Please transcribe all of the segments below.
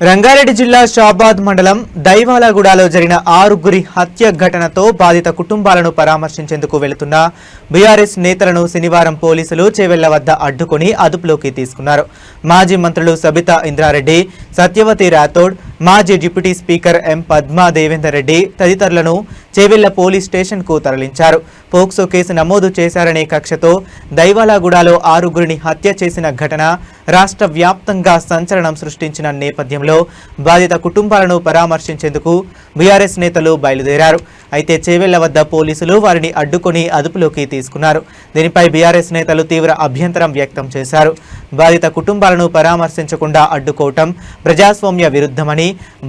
రంగారెడ్డి జిల్లా షాబాద్ మండలం దైవాలగూడలో జరిగిన 6గురి హత్య ఘటనతో బాధిత కుటుంబాలను పరామర్శించేందుకు వెళుతున్న బీఆర్ఎస్ నేతలను శనివారం పోలీసులు చేవెళ్ల వద్ద అడ్డుకొని అదుపులోకి తీసుకున్నారు. మాజీ మంత్రులు సబితా ఇంద్రారెడ్డి, సత్యవతి రాథోడ్, మాజీ డిప్యూటీ స్పీకర్ ఎం పద్మా దేవేందర్ రెడ్డి తదితరులను చేవెళ్ల పోలీస్ స్టేషన్కు తరలించారు. పోక్సో కేసు నమోదు చేశారనే కక్షతో దైవాలగూడలో 6గురిని హత్య చేసిన ఘటన రాష్ట్ర వ్యాప్తంగా సంచలనం సృష్టించిన నేపథ్యంలో బాధిత కుటుంబాలను పరామర్శించేందుకు బీఆర్ఎస్ నేతలు బయలుదేరారు. అయితే చేవెళ్ల వద్ద పోలీసులు వారిని అడ్డుకొని అదుపులోకి తీసుకున్నారు. దీనిపై బీఆర్ఎస్ నేతలు తీవ్ర అభ్యంతరం వ్యక్తం చేశారు. బాధిత కుటుంబాలను పరామర్శించకుండా అడ్డుకోవటం ప్రజాస్వామ్య విరుద్ధమని,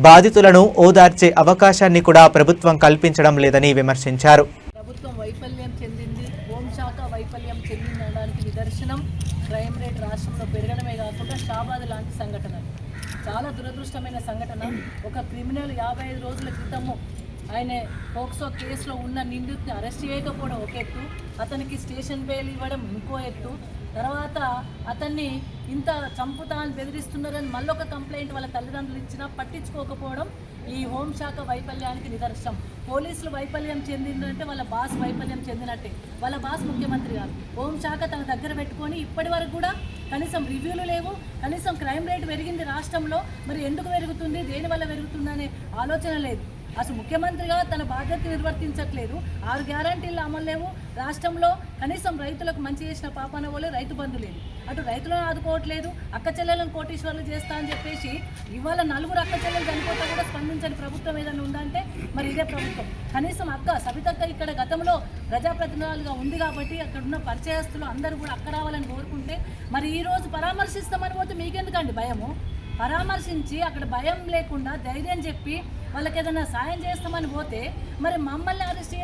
బాధితులను ఓదార్చే అవకాశాన్ని కూడా ప్రభుత్వం కల్పించడం లేదని విమర్శించారు. ప్రభుత్వం వైఫల్యం చెందింది, హోంశాఖ వైఫల్యం చెందిందనడానికి నిదర్శనం క్రైమ్ రేట్ రాష్ట్రంలో పెరగడమే కాకుండా షాబాద్ లాంటి సంఘటనలు. చాలా దురదృష్టమైన సంఘటన. ఒక క్రిమినల్ 55 రోజుల క్రితము ఆయన పోక్సో కేసులో ఉన్న నిందితుని అరెస్ట్ చేయకపోవడం ఒక ఎత్తు, అతనికి స్టేషన్ బెయిల్ ఇవ్వడం ఇంకో ఎత్తు, తర్వాత అతన్ని ఇంత చంపుతా అని బెదిరిస్తున్నారని మళ్ళొక కంప్లైంట్ వాళ్ళ తల్లిదండ్రులు ఇచ్చినా పట్టించుకోకపోవడం ఈ హోంశాఖ వైఫల్యానికి నిదర్శనం. పోలీసులు వైఫల్యం చెందిందంటే వాళ్ళ బాస్ వైఫల్యం చెందినట్టే. వాళ్ళ బాస్ ముఖ్యమంత్రి గారు హోంశాఖ తన దగ్గర పెట్టుకొని ఇప్పటి వరకు కూడా కనీసం రివ్యూలు లేవు, కనీసం క్రైమ్ రేట్ పెరిగింది రాష్ట్రంలో, మరి ఎందుకు పెరుగుతుంది, దేనివల్ల పెరుగుతుందనే ఆలోచన లేదు. అసలు ముఖ్యమంత్రిగా తన బాధ్యత నిర్వర్తించట్లేదు. 6 గ్యారంటీలు అమలు లేవు రాష్ట్రంలో. కనీసం రైతులకు మంచి చేసిన పాపాన పోలే, రైతు బంధు లేదు, అటు రైతులను ఆదుకోవట్లేదు, అక్క చెల్లెలను కోటీశ్వర్లు చేస్తా అని చెప్పేసి ఇవాళ 4 అక్క చెల్లెలు చనిపోతే కూడా స్పందించని ప్రభుత్వం ఏదైనా ఉందంటే మరి ఇదే ప్రభుత్వం. కనీసం అక్క సబితక్క ఇక్కడ గతంలో ప్రజాప్రతినిధులుగా ఉంది కాబట్టి అక్కడ ఉన్న పరిచయస్తులు అందరూ కూడా అక్క రావాలని కోరుకుంటే మరి ఈరోజు పరామర్శిస్తామని పోతే మీకెందుకండి భయము? పరామర్శించి అక్కడ భయం లేకుండా ధైర్యం చెప్పి వాళ్ళకి ఏదైనా సాయం చేస్తామని పోతే మరి మమ్మల్ని అరెస్ట్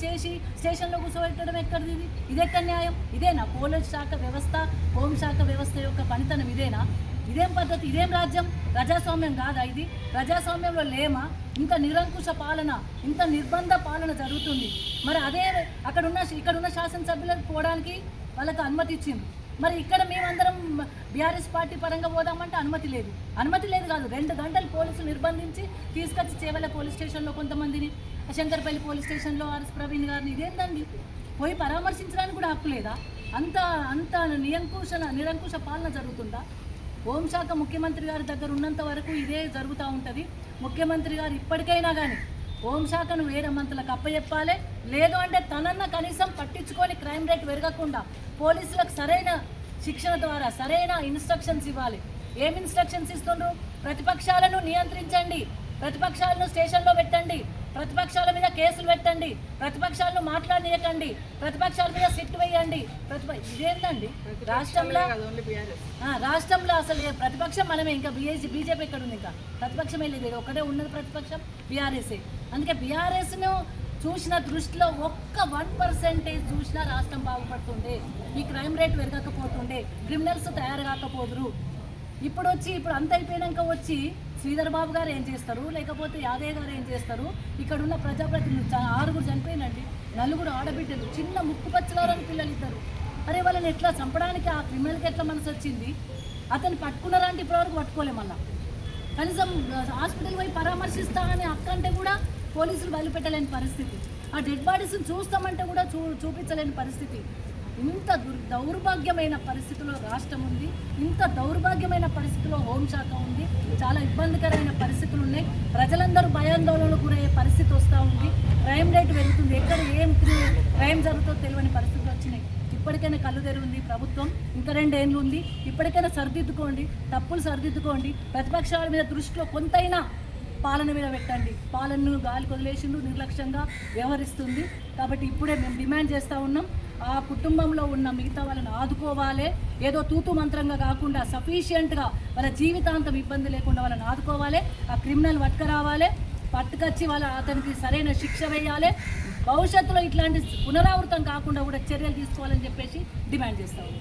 చేసి స్టేషన్లో కూర్చోబెట్టడం ఎక్కడిది? ఇదెక్కడ న్యాయం? ఇదేనా పోలీస్ శాఖ వ్యవస్థ, హోంశాఖ వ్యవస్థ యొక్క పనితనం? ఇదేనా? ఇదేం పద్ధతి? ఇదేం రాజ్యం? ప్రజాస్వామ్యం కాదా ఇది? ప్రజాస్వామ్యంలో లేమా? ఇంత నిరంకుశ పాలన, ఇంత నిర్బంధ పాలన జరుగుతుంది. మరి అదే ఇక్కడున్న శాసనసభ్యులకు పోవడానికి వాళ్ళకి అనుమతి ఇచ్చింది. మరి ఇక్కడ మేమందరం బీఆర్ఎస్ పార్టీ పరంగా పోదామంటే అనుమతి లేదు. అనుమతి లేదు కాదు, 2 గంటలు పోలీసులు నిర్బంధించి తీసుకొచ్చి చేవెళ్ల పోలీస్ స్టేషన్లో కొంతమందిని, శంకర్పల్లి పోలీస్ స్టేషన్లో ఆర్ఎస్ ప్రవీణ్ గారిని, ఇదేందండి? పోయి పరామర్శించడానికి కూడా హక్కు లేదా? అంత నిరంకుశ పాలన జరుగుతుందా? హోంశాఖ ముఖ్యమంత్రి గారి దగ్గర ఉన్నంత వరకు ఇదే జరుగుతూ ఉంటుంది. ముఖ్యమంత్రి గారు ఇప్పటికైనా కానీ హోంశాఖను వేరే మంత్రులకు అప్పచెప్పాలి. లేదు అంటే తనన్న కనీసం పట్టించుకొని క్రైమ్ రేట్ పెరగకుండా పోలీసులకు సరైన శిక్షణ ద్వారా సరైన ఇన్స్ట్రక్షన్స్ ఇవ్వాలి. ఏం ఇన్స్ట్రక్షన్స్ ఇస్తుండ్రు? ప్రతిపక్షాలను నియంత్రించండి, ప్రతిపక్షాలను స్టేషన్లో పెట్టండి, ప్రతిపక్షాల మీద కేసులు పెట్టండి, ప్రతిపక్షాలను మాట్లాడనీయకండి, ప్రతిపక్షాల మీద సిట్ వేయండి. ఇదేంటండి రాష్ట్రంలో అసలు ప్రతిపక్షం మనమే. ఇంకా బీజేపీ ఎక్కడ ఉంది? ఇంకా ప్రతిపక్షమే లేదు, ఒకటే ఉన్నది ప్రతిపక్షం బీఆర్ఎస్ఏ. అందుకే బీఆర్ఎస్ను చూసిన దృష్టిలో ఒక్క 1% చూసినా రాష్ట్రం బాగుపడుతుండే, ఈ క్రైమ్ రేట్ పెరగకపోతుండే, క్రిమినల్స్ తయారు కాకపోదురు. ఇప్పుడు అంత అయిపోయాక వచ్చి శ్రీధర్ బాబు గారు ఏం చేస్తారు, లేకపోతే యాదయ్య గారు ఏం చేస్తారు? ఇక్కడున్న ప్రజాప్రతినిధులు 6 చనిపోయినండి, 4 ఆడబిడ్డలు, చిన్న ముక్కుపచ్చలారని పిల్లలు ఇద్దరు. అరే వాళ్ళని ఎట్లా చంపడానికి ఆ క్రిమినల్కి ఎట్లా మనసు వచ్చింది? అతను పట్టుకున్నారంటే ఇప్పటివరకు పట్టుకోలే. మళ్ళీ కనీసం హాస్పిటల్ పోయి పరామర్శిస్తా అని అక్కంటే కూడా పోలీసులు బయలుపెట్టలేని పరిస్థితి, ఆ డెడ్ బాడీస్ని చూస్తామంటే కూడా చూపించలేని పరిస్థితి. ఇంత దౌర్భాగ్యమైన పరిస్థితిలో రాష్ట్రం ఉంది, ఇంత దౌర్భాగ్యమైన పరిస్థితిలో హోంశాఖ ఉంది. చాలా ఇబ్బందికరమైన పరిస్థితులు ఉన్నాయి. ప్రజలందరూ భయాందోళనలు గురయ్యే పరిస్థితి వస్తూ ఉంది. క్రైమ్ రేట్ పెరుగుతుంది. ఎక్కడ ఏం క్రైమ్ జరుగుతుందో తెలియని పరిస్థితులు వచ్చినాయి. ఇప్పటికైనా కళ్ళు తెరిగింది ప్రభుత్వం, ఇంకా 2 ఏళ్ళు ఉంది. ఇప్పటికైనా సరిదిద్దుకోండి, తప్పులు సరిదిద్దుకోండి. ప్రతిపక్షాల మీద దృష్టిలో కొంతైనా పాలన మీద పెట్టండి. పాలనను గాలికి వదిలేసిండు, నిర్లక్ష్యంగా వ్యవహరిస్తుంది. కాబట్టి ఇప్పుడే మేము డిమాండ్ చేస్తూ ఉన్నాం, ఆ కుటుంబంలో ఉన్న మిగతా వాళ్ళని ఆదుకోవాలి. ఏదో తూతు మంత్రంగా కాకుండా సఫిషియెంట్గా వాళ్ళ జీవితాంతం ఇబ్బంది లేకుండా వాళ్ళని ఆదుకోవాలి. ఆ క్రిమినల్ పట్టుకొచ్చి అతనికి సరైన శిక్ష వేయాలి. భవిష్యత్తులో ఇట్లాంటి పునరావృతం కాకుండా కూడా చర్యలు తీసుకోవాలని చెప్పేసి డిమాండ్ చేస్తాము.